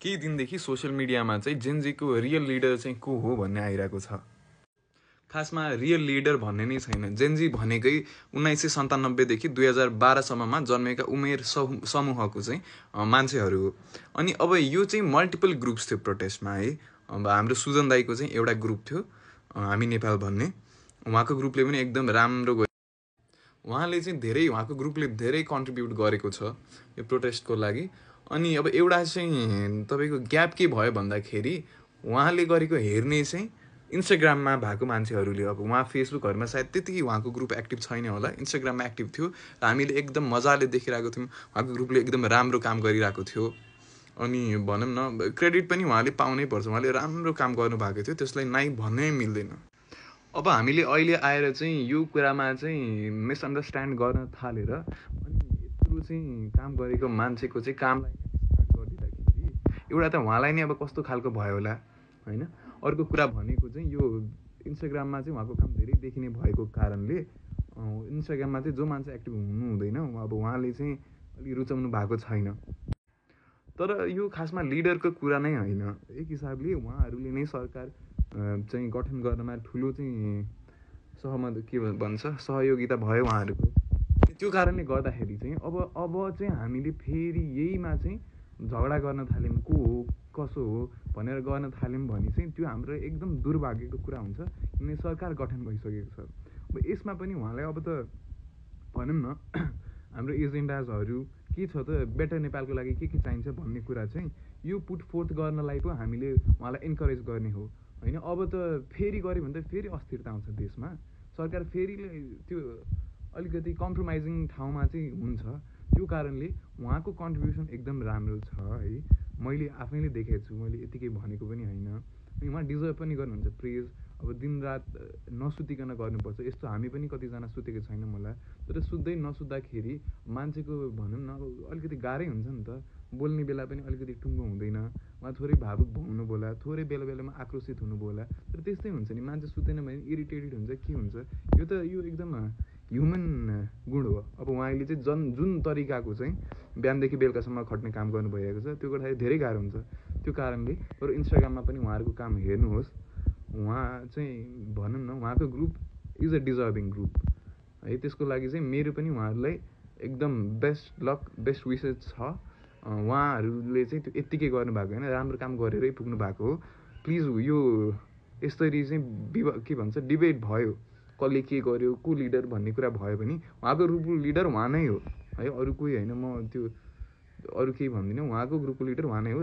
केही दिनदेखि सोसियल मिडियामा चाहिँ जेनजीको रियल लिडर चाहिँ को हो भन्ने आइरहेको छ। खासमा रियल लिडर भन्ने नै छैन। जेनजी भनेकै 1997देखि 2012सम्ममा जन्मेका उमेर समूहको चाहिँ मान्छेहरू हो। अनि अब यो चाहिँ मल्टिपल ग्रुप्स थियो प्रोटेस्टमा है। अब हाम्रो सुजन दाईको चाहिँ एउटा ग्रुप थियो, हामी नेपाल भन्ने। उहाँको ग्रुपले पनि एकदम राम्रो गयो। उहाँले चाहिँ उहाँको ग्रुपले धेरै कन्ट्रिब्युट गरेको छ यो प्रोटेस्टको लागि। अनि अब एउटा चाहिँ तपाईँको ग्याप के भयो भन्दाखेरि उहाँले गरेको हेर्ने चाहिँ इन्स्टाग्राममा भएको मान्छेहरूले, अब उहाँ फेसबुकहरूमा सायद त्यति उहाँको ग्रुप एक्टिभ छैन होला, इन्स्टाग्राममा एक्टिभ थियो र हामीले एकदम मजाले देखिरहेको थियौँ उहाँको ग्रुपले एकदम राम्रो काम गरिरहेको थियो। अनि भनौँ न क्रेडिट पनि उहाँले पाउनै पर्छ, उहाँले राम्रो काम गर्नुभएको थियो, त्यसलाई नाइ भन्नै मिल्दैन। अब हामीले अहिले आएर चाहिँ यो कुरामा चाहिँ मिसअन्डरस्ट्यान्ड गर्न थालेर अनि यत्रो चाहिँ काम गरेको मान्छेको चाहिँ कामलाई नै स्टार्ट गरिदिँदाखेरि एउटा त उहाँलाई नै अब कस्तो खालको भयो होला होइन। अर्को कुरा भनेको चाहिँ यो इन्स्टाग्राममा चाहिँ उहाँको काम धेरै देखिने भएको कारणले इन्स्टाग्राममा चाहिँ जो मान्छे एक्टिभ हुनु हुँदैन, अब उहाँले चाहिँ अलिक रुचाउनु भएको छैन। तर यो खासमा लिडरको कुरा नै होइन। एक हिसाबले उहाँहरूले नै सरकार चाहिँ गठन गर्नमा ठुलो चाहिँ सहयोगिता भयो उहाँहरूको। त्यो कारणले गर्दाखेरि चाहिँ अब चाहिँ हामीले फेरि यहीमा चाहिँ झगडा गर्न थाल्यौँ, को हो कसो हो भनेर गर्न थाल्यौँ भने चाहिँ त्यो हाम्रो एकदम दुर्भाग्यको कुरा हुन्छ, किनभने सरकार गठन भइसकेको छ। अब यसमा पनि उहाँलाई अब त भनौँ न हाम्रो एजेन्डाजहरू के छ त, बेटर नेपालको लागि के चाहिन्छ भन्ने कुरा चाहिँ यो पुट फोर्थ गर्नलाई पो हामीले उहाँलाई इन्करेज गर्ने हो होइन। अब त फेरि गऱ्यो भने त फेरि अस्थिरता आउँछ देशमा। सरकार फेरि त्यो अलिकति कम्प्रोमाइजिङ ठाउँमा चाहिँ हुन्छ। त्यो कारणले उहाँको कन्ट्रिब्युसन एकदम राम्रो छ है, मैले आफैले देखेको छु, मैले यतिकै भनेको पनि होइन। अनि उहाँ डिजर्भ पनि गर्नुहुन्छ प्रेज। अब दिनरात नसुतिकन गर्नुपर्छ, यस्तो हामी पनि कतिजना सुतेको छैनौँ होला, तर सुत्दै नसुत्दाखेरि मान्छेको भनौँ न अब अलिकति गाह्रै हुन्छ नि त। बोल्ने बेला पनि अलिकति टुङ्गो हुँदैन, उहाँ थोरै भावुक हुनु बोला, थोरै बेला बेलामा आक्रोशित हुनु बोला, तर त्यस्तै हुन्छ नि, मान्छे सुतेन भने इरिटेटेड हुन्छ, के हुन्छ। यो एकदम ह्युमन गुण हो। अब उहाँले चाहिँ जुन तरिकाको चाहिँ बिहानदेखि बेलुकासम्म खट्ने काम गर्नु भइरहेको छ, त्यो गर्दाखेरि धेरै गाह्रो हुन्छ। त्यो कारणले बरु इन्स्टाग्राममा पनि उहाँहरूको काम हेर्नुहोस्। उहाँ चाहिँ भनौँ न उहाँको group is a deserving group है। त्यसको लागि चाहिँ मेरो पनि उहाँहरूलाई एकदम बेस्ट लक, बेस्ट विसेस छ। उहाँहरूले चाहिँ त्यो यत्तिकै गर्नुभएको होइन, राम्रो काम गरेरै पुग्नु भएको हो। प्लिज यो यसरी चाहिँ के भन्छ डिबेट भयो, कसले के गर्यो, को लिडर भन्ने कुरा भयो भने उहाँको ग्रुपको लिडर उहाँ नै हो है, अरू कोही होइन। म त्यो अरू केही भन्दिनँ, उहाँको ग्रुपको लिडर उहाँ नै हो।